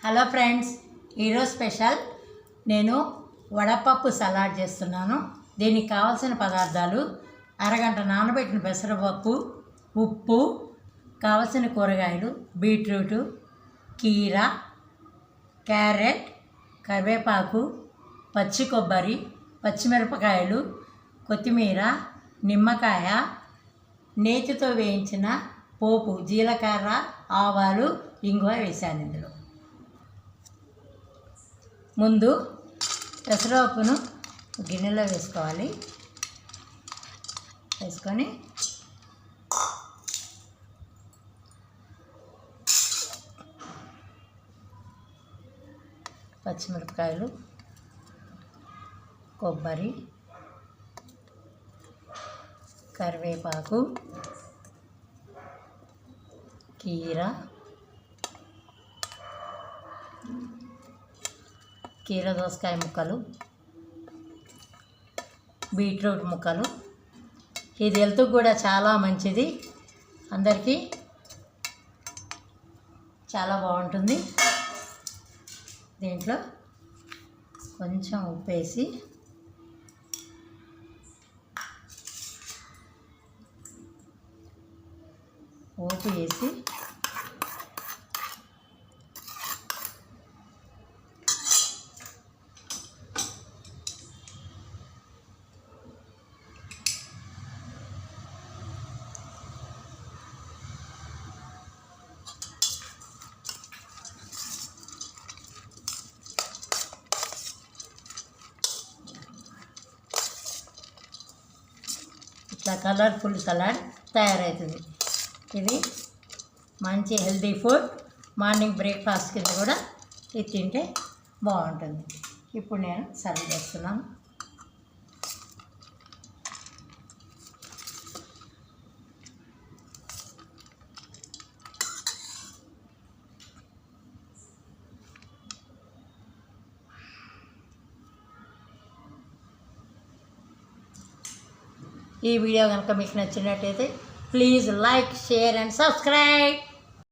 Hello friends, ఈరోజు special నేను వడపప్పు సలాడ్ చేస్తున్నాను. దీనికి కావాల్సిన పదార్థాలు: అరగంట నానబెట్టిన పెసరపప్పు, ఉప్పు, కావలసిన కూరగాయలు బీట్రూటు, కీర, క్యారెట్, కరివేపాకు, పచ్చి కొబ్బరి, పచ్చిమిరపకాయలు, కొత్తిమీర, నిమ్మకాయ, నేతితో వేయించిన పోపు, జీలకర్ర, ఆవాలు, ఇంగువ వేసాను. ఇందులో ముందు పెసరపప్పును గిన్నెలో వేసుకోవాలి. వేసుకొని పచ్చిమిరపకాయలు, కొబ్బరి, కరివేపాకు, కీర దోసకాయ ముక్కలు, బీట్రూట్ ముక్కలు. ఇది హెల్త్కి కూడా చాలా మంచిది, అందరికీ చాలా బాగుంటుంది. దీంట్లో కొంచెం ఉప్పు వేసి ఇట్లా కలర్ఫుల్ సలాడ్ తయారవుతుంది. ఇది మంచి హెల్తీ ఫుడ్. మార్నింగ్ బ్రేక్ఫాస్ట్ కింద కూడా ఇది తింటే బాగుంటుంది. ఇప్పుడు నేను సర్వ్ చేస్తున్నాను. ఈ వీడియో కనుక మీకు నచ్చినట్టయితే please like, share and subscribe.